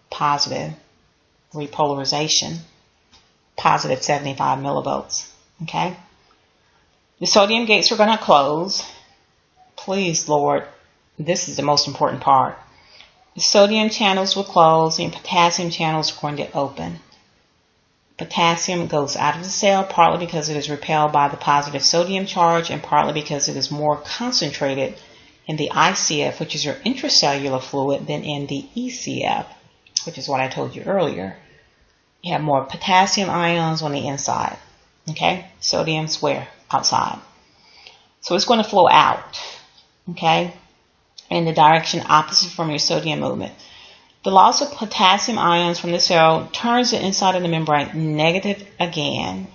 Positive. Repolarization. Positive 75 millivolts. Okay? The sodium gates are going to close. Please, Lord, this is the most important part. The sodium channels will close and potassium channels are going to open. Potassium goes out of the cell partly because it is repelled by the positive sodium charge and partly because it is more concentrated in the ICF, which is your intracellular fluid, than in the ECF, which is what I told you earlier. You have more potassium ions on the inside. Okay? Sodium's where? Outside. So it's going to flow out. Okay? In the direction opposite from your sodium movement. The loss of potassium ions from the cell turns the inside of the membrane negative again.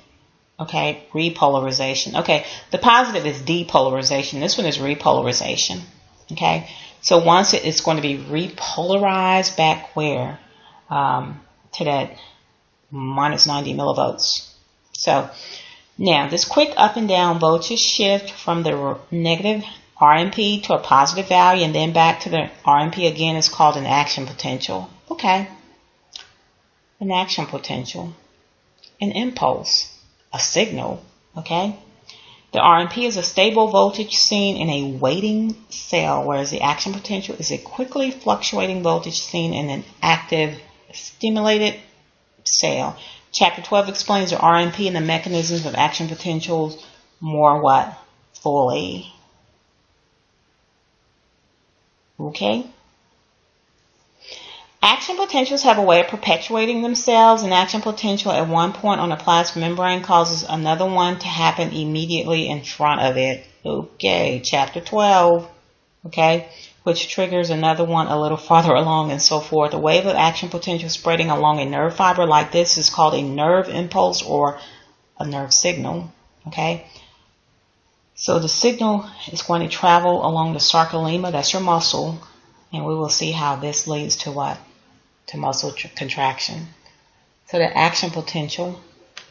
Okay, repolarization. Okay, the positive is depolarization. This one is repolarization. Okay, so once it's going to be repolarized back where? To that minus 90 millivolts. So now this quick up and down voltage shift from the negative RMP to a positive value and then back to the RMP again is called an action potential. Okay. An action potential. An impulse. A signal. Okay. The RMP is a stable voltage seen in a waiting cell, whereas the action potential is a quickly fluctuating voltage seen in an active stimulated cell. Chapter 12 explains the RMP and the mechanisms of action potentials more what? Fully. Okay. Action potentials have a way of perpetuating themselves. An action potential at one point on a plasma membrane causes another one to happen immediately in front of it. Okay, chapter 12. Okay, which triggers another one a little farther along and so forth. A wave of action potential spreading along a nerve fiber like this is called a nerve impulse or a nerve signal. Okay. So the signal is going to travel along the sarcolemma, that's your muscle, and we will see how this leads to what? To muscle contraction. So the action potential,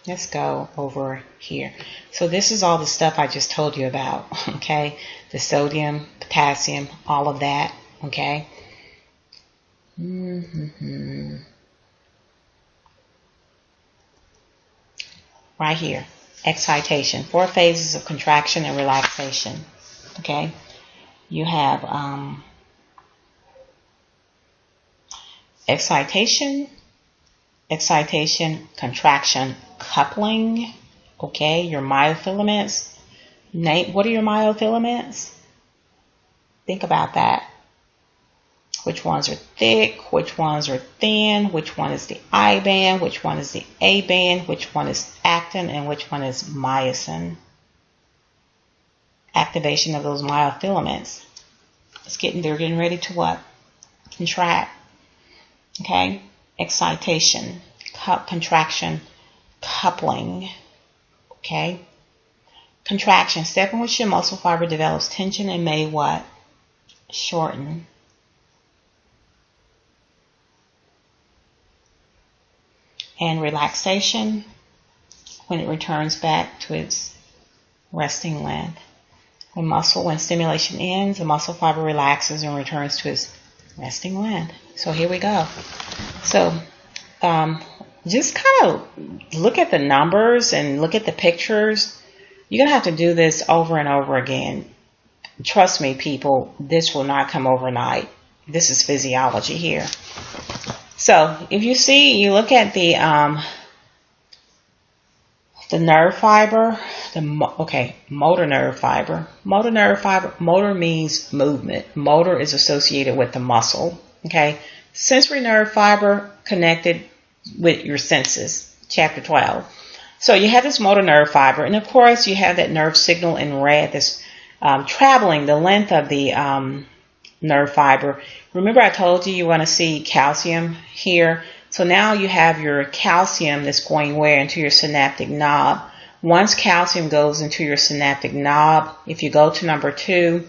let's go over here. So this is all the stuff I just told you about, okay? The sodium, potassium, all of that, okay? Right here. Excitation, 4 phases of contraction and relaxation. Okay, you have excitation, contraction, coupling. Okay, your myofilaments. Nate, what are your myofilaments? Think about that. Which ones are thick? Which ones are thin? Which one is the I band? Which one is the A band? Which one is actin? And which one is myosin? Activation of those myofilaments. They're getting ready to what? Contract. Okay? Excitation, contraction, coupling. Okay? Contraction, step in which your muscle fiber develops tension and may what? Shorten. And relaxation, when it returns back to its resting length. When stimulation ends, the muscle fiber relaxes and returns to its resting length. So here we go. So just kind of look at the numbers and look at the pictures. You're going to have to do this over and over again. Trust me, people, this will not come overnight. This is physiology here. So if you see, you look at the nerve fiber, motor nerve fiber. Motor means movement. Motor is associated with the muscle. Okay, sensory nerve fiber connected with your senses. Chapter 12. So you have this motor nerve fiber, and of course you have that nerve signal in red that's traveling the length of the nerve fiber. Remember I told you want to see calcium here. So now you have your calcium that's going where? Into your synaptic knob. Once calcium goes into your synaptic knob, if you go to number 2,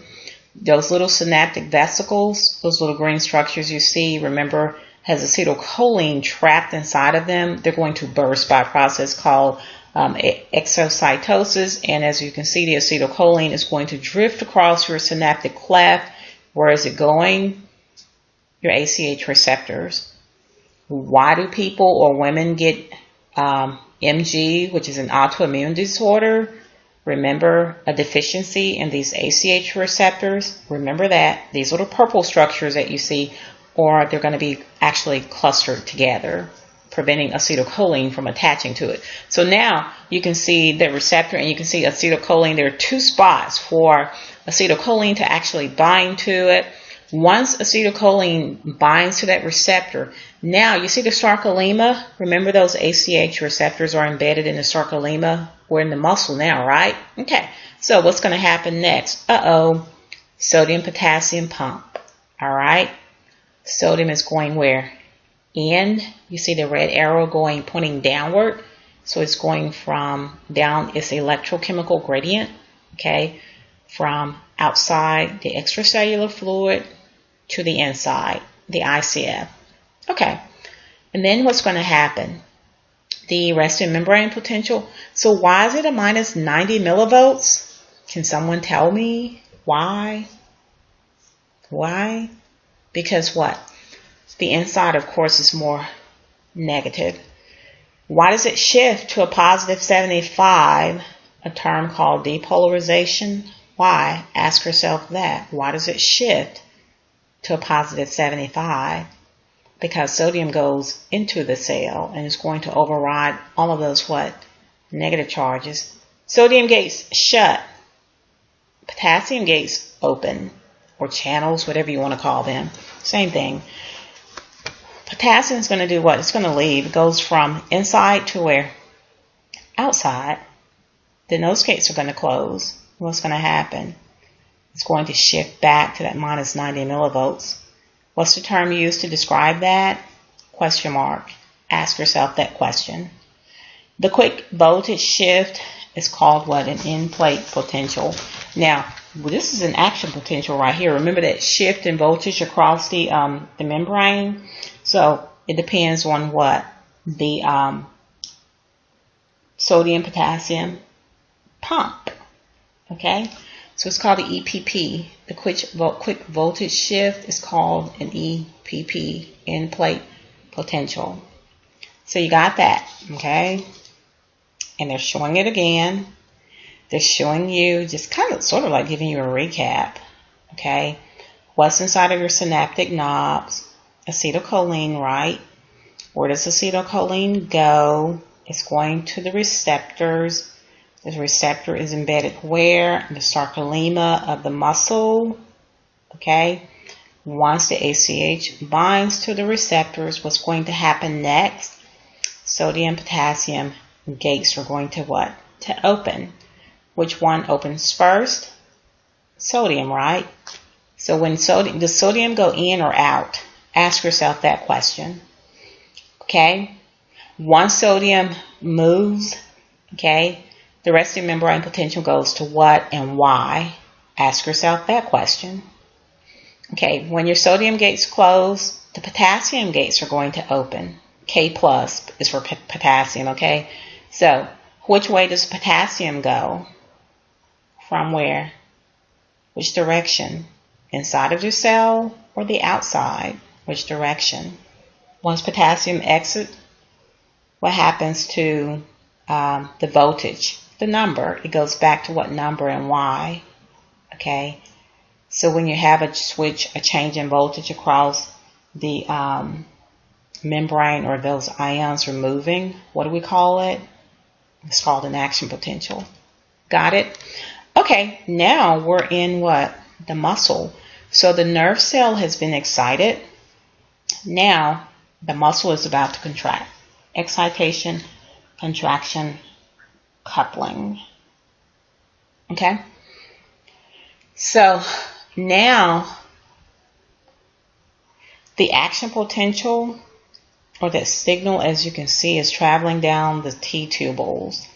those little synaptic vesicles, those little green structures you see, remember, has acetylcholine trapped inside of them. They're going to burst by a process called exocytosis. And as you can see, the acetylcholine is going to drift across your synaptic cleft. Where is it going? Your ACH receptors. Why do people or women get MG, which is an autoimmune disorder? Remember, a deficiency in these ACH receptors. Remember that. These little purple structures that you see, or they're going to be actually clustered together, preventing acetylcholine from attaching to it. So now you can see the receptor and you can see acetylcholine. There are 2 spots for acetylcholine to actually bind to it. Once acetylcholine binds to that receptor, now you see the sarcolemma. Remember, those ACH receptors are embedded in the sarcolemma. We're in the muscle now, right? Okay, so what's going to happen next? Sodium potassium pump. All right, sodium is going where? In. You see the red arrow pointing downward. So it's going from down, it's electrochemical gradient, okay, from outside the extracellular fluid to the inside, the ICF. Okay, and then what's going to happen? The resting membrane potential. So why is it a minus 90 millivolts? Can someone tell me why? Why? Because what? The inside, of course, is more negative. Why does it shift to a positive 75, a term called depolarization? Why? Ask yourself that. Why does it shift to a positive 75? Because sodium goes into the cell and it's going to override all of those negative charges. Sodium gates shut. Potassium gates open, or channels, whatever you want to call them. Same thing. Potassium is going to do what? It's going to leave. It goes from inside to where? Outside. Then those gates are going to close. What's going to happen? It's going to shift back to that minus 90 millivolts. What's the term used to describe that? Question mark. Ask yourself that question. The quick voltage shift is called what? An end-plate potential. Now, this is an action potential right here. Remember that shift in voltage across the membrane? So it depends on what? The sodium potassium pump. Okay? So it's called the EPP. The quick voltage shift is called an EPP, end plate potential. So you got that, okay? And they're showing it again. They're showing you, just kind of sort of like giving you a recap, okay? What's inside of your synaptic knobs? Acetylcholine, right? Where does acetylcholine go? It's going to the receptors. The receptor is embedded where? In the sarcolemma of the muscle. Okay. Once the ACH binds to the receptors, what's going to happen next? Sodium, potassium gates are going to what? To open. Which one opens first? Sodium, right? So when does sodium go in or out? Ask yourself that question. Okay. Once sodium moves, okay, the resting membrane potential goes to what and why? Ask yourself that question. Okay, when your sodium gates close, the potassium gates are going to open. K plus is for potassium, okay? So, which way does potassium go? From where? Which direction? Inside of your cell or the outside? Which direction? Once potassium exits, what happens to the voltage? The number. It goes back to what number and why. Okay. So when you have a change in voltage across the membrane, or those ions are moving, what do we call it? It's called an action potential. Got it? Okay. Now we're in what? The muscle. So the nerve cell has been excited. Now the muscle is about to contract. Excitation, contraction, coupling. Okay? So now the action potential or that signal, as you can see, is traveling down the T-tubules.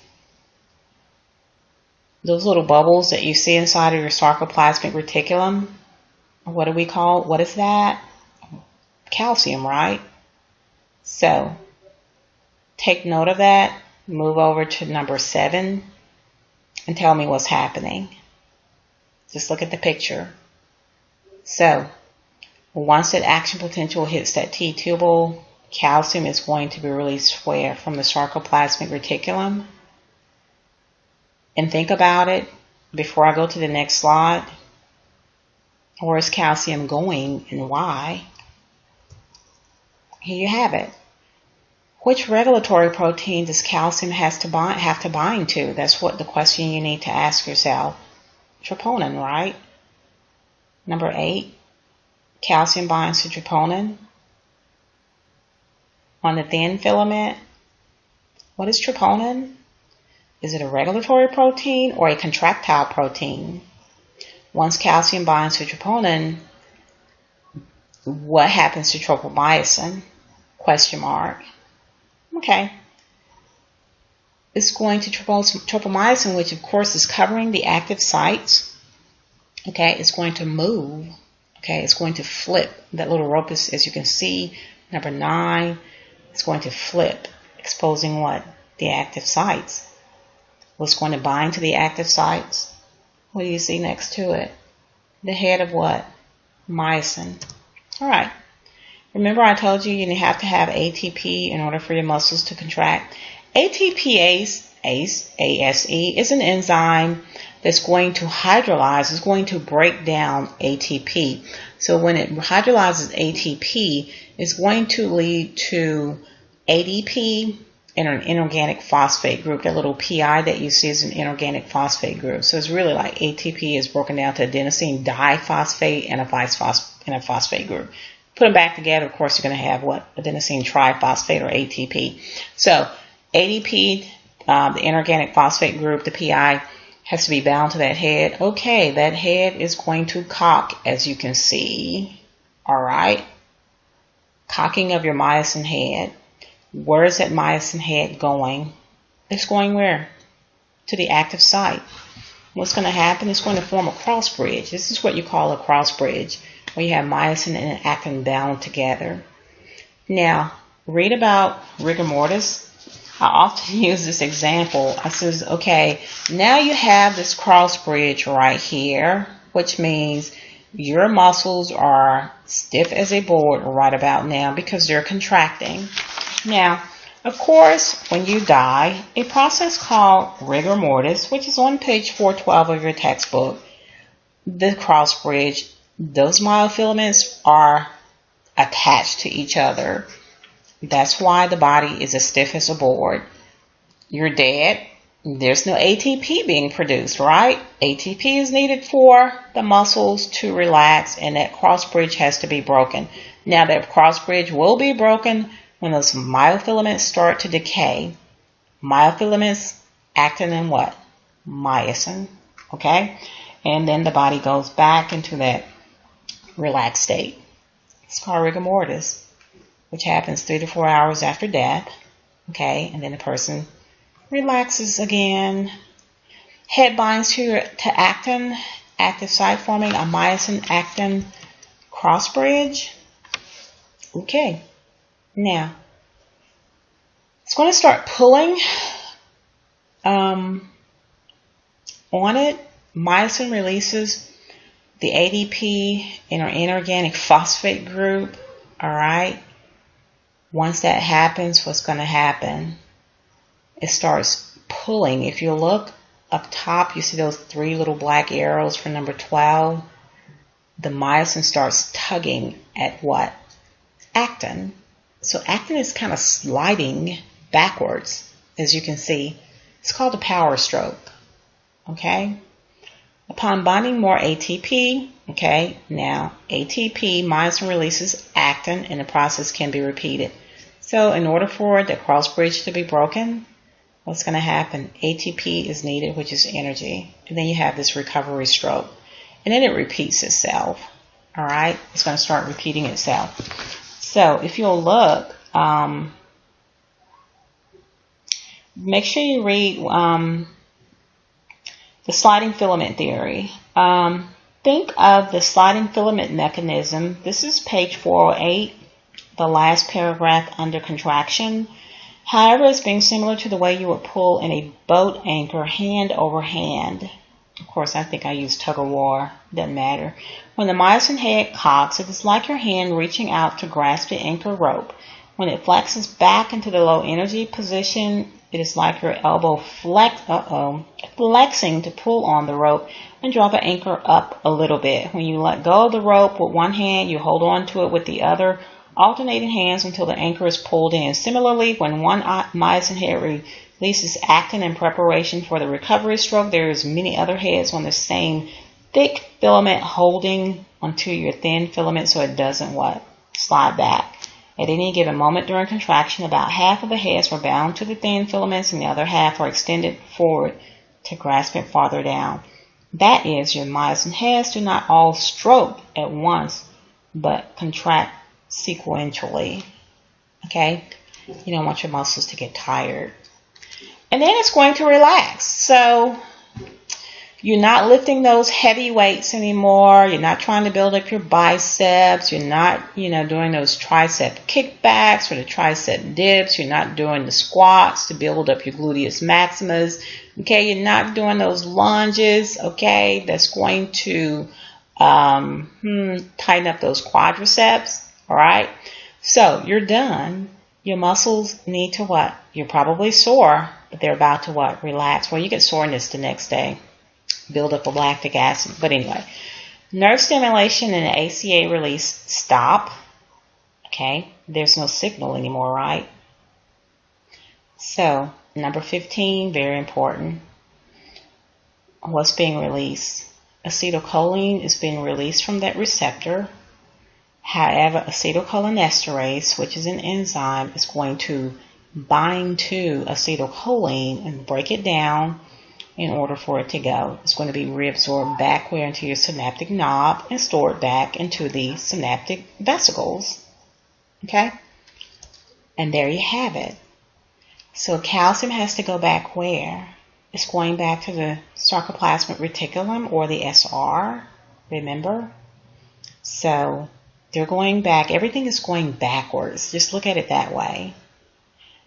Those little bubbles that you see inside of your sarcoplasmic reticulum, what do we call, what is that? Calcium, right? So, take note of that. Move over to number 7 and tell me what's happening. Just look at the picture. So, once that action potential hits that T-tubule, calcium is going to be released where? From the sarcoplasmic reticulum. And think about it before I go to the next slide. Where is calcium going and why? Here you have it. Which regulatory protein does calcium have to bind to? That's what the question you need to ask yourself. Troponin, right? Number 8, calcium binds to troponin. On the thin filament, what is troponin? Is it a regulatory protein or a contractile protein? Once calcium binds to troponin, what happens to tropomyosin? Question mark. Okay. It's going to tropomyosin, which of course is covering the active sites. Okay, it's going to move. Okay, it's going to flip. That little rope is, as you can see, number 9, it's going to flip, exposing what? The active sites. What's going to bind to the active sites? What do you see next to it? The head of what? Myosin. All right. Remember I told you you have to have ATP in order for your muscles to contract. ATPase is an enzyme that's going to hydrolyze, is going to break down ATP. So when it hydrolyzes ATP, it's going to lead to ADP and an inorganic phosphate group. That little PI that you see is an inorganic phosphate group. So it's really like ATP is broken down to adenosine diphosphate and a phosphate group. Put them back together, of course, you're going to have what? Adenosine triphosphate or ATP. So ADP, the inorganic phosphate group, the PI, has to be bound to that head. Okay, that head is going to cock, as you can see. All right. Cocking of your myosin head. Where is that myosin head going? It's going where? To the active site. What's going to happen? It's going to form a cross bridge. This is what you call a cross bridge, where you have myosin and actin bound together. Now, read about rigor mortis. I often use this example. I says, okay, now you have this cross bridge right here, which means your muscles are stiff as a board right about now because they're contracting. Now, of course, when you die, a process called rigor mortis, which is on page 412 of your textbook, the cross bridge, those myofilaments are attached to each other. That's why the body is as stiff as a board. You're dead. There's no ATP being produced, right? ATP is needed for the muscles to relax, and that cross bridge has to be broken. Now, that cross bridge will be broken when those myofilaments start to decay. Myofilaments, actin and what? Myosin. Okay? And then the body goes back into that relaxed state. It's called rigor mortis, which happens 3 to 4 hours after death. Okay? And then the person relaxes again. Head binds to actin, active site, forming a myosin-actin cross bridge. Okay. Now, it's going to start pulling on it. Myosin releases the ADP in our inorganic phosphate group. All right. Once that happens, what's going to happen? It starts pulling. If you look up top, you see those 3 little black arrows for number 12. The myosin starts tugging at what? Actin. So actin is kind of sliding backwards, as you can see. It's called a power stroke. Okay? Upon binding more ATP, okay, now ATP, myosin releases actin, and the process can be repeated. So in order for the cross bridge to be broken, what's going to happen? ATP is needed, which is energy. And then you have this recovery stroke. And then it repeats itself. All right? It's going to start repeating itself. So if you'll look, Make sure you read the sliding filament theory. Think of the sliding filament mechanism. This is page 408, the last paragraph under contraction. However, it's being similar to the way you would pull in a boat anchor hand over hand. Of course, I think I use tug of war. Doesn't matter. When the myosin head cocks, it is like your hand reaching out to grasp the anchor rope. When it flexes back into the low energy position, it is like your elbow flexing to pull on the rope and draw the anchor up a little bit. When you let go of the rope with one hand, you hold on to it with the other, alternating hands until the anchor is pulled in. Similarly, when one myosin head releases actin in preparation for the recovery stroke, there is many other heads on the same thick filament holding onto your thin filament so it doesn't slide back. At any given moment during contraction, about half of the heads are bound to the thin filaments and the other half are extended forward to grasp it farther down. That is, your myosin heads do not all stroke at once, but contract sequentially. Okay? You don't want your muscles to get tired. And then it's going to relax. So you're not lifting those heavy weights anymore. You're not trying to build up your biceps. You're not, doing those tricep kickbacks or the tricep dips. You're not doing the squats to build up your gluteus maximus. Okay, you're not doing those lunges. Okay, that's going to tighten up those quadriceps. All right, so you're done. Your muscles need to what? You're probably sore, but they're about to what? Relax. Well, you get soreness the next day. Build up of lactic acid. But anyway, nerve stimulation and the ACA release stop. Okay, there's no signal anymore, right? So, number 15, very important. What's being released? Acetylcholine is being released from that receptor. However, acetylcholinesterase, which is an enzyme, is going to bind to acetylcholine and break it down in order for it to go. It's going to be reabsorbed back where into your synaptic knob and stored back into the synaptic vesicles. Okay? And there you have it. So calcium has to go back where? It's going back to the sarcoplasmic reticulum or the SR. Remember? So they're going back. Everything is going backwards. Just look at it that way.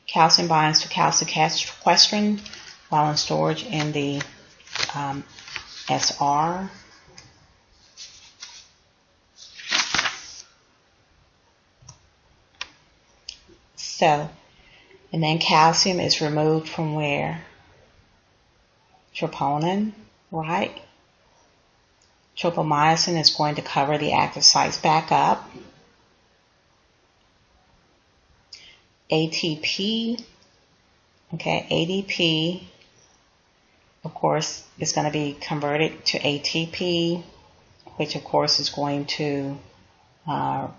Calcium binds to calciquestrin while in storage in the SR. So, and then calcium is removed from where? Troponin, right? Tropomyosin is going to cover the active sites back up. ATP, okay, ADP, of course, is going to be converted to ATP, which of course is going to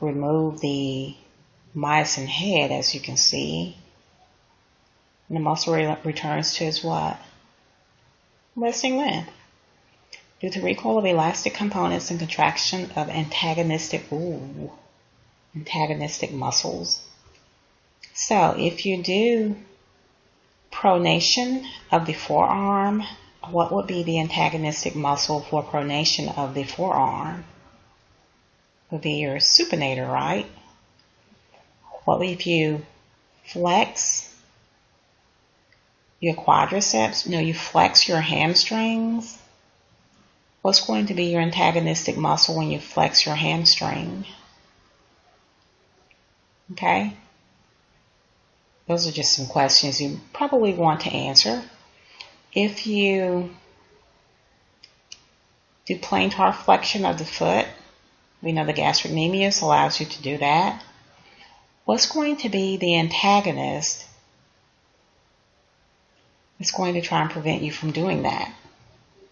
remove the myosin head, as you can see. And the muscle returns to its what? Resting length. Due to recoil of elastic components and contraction of antagonistic muscles. So if you do pronation of the forearm, what would be the antagonistic muscle for pronation of the forearm? Would be your supinator, right? What if you flex your quadriceps? No, you flex your hamstrings. What's going to be your antagonistic muscle when you flex your hamstring? Okay? Those are just some questions you probably want to answer. If you do plantar flexion of the foot, we know the gastrocnemius allows you to do that. What's going to be the antagonist that's going to try and prevent you from doing that?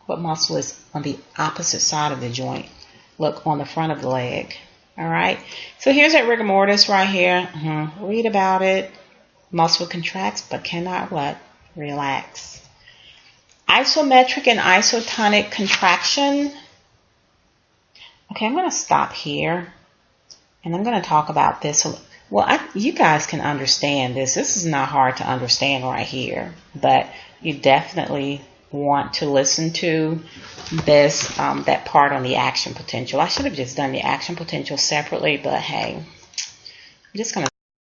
What muscle is on the opposite side of the joint? Look, on the front of the leg. All right. So here's that rigor mortis right here. Read about it. Muscle contracts but cannot what? Relax. Isometric and isotonic contraction. Okay, I'm going to stop here. And I'm going to talk about this Well, you guys can understand this. This is not hard to understand right here, but you definitely want to listen to this, that part on the action potential. I should have just done the action potential separately, but hey, I'm just going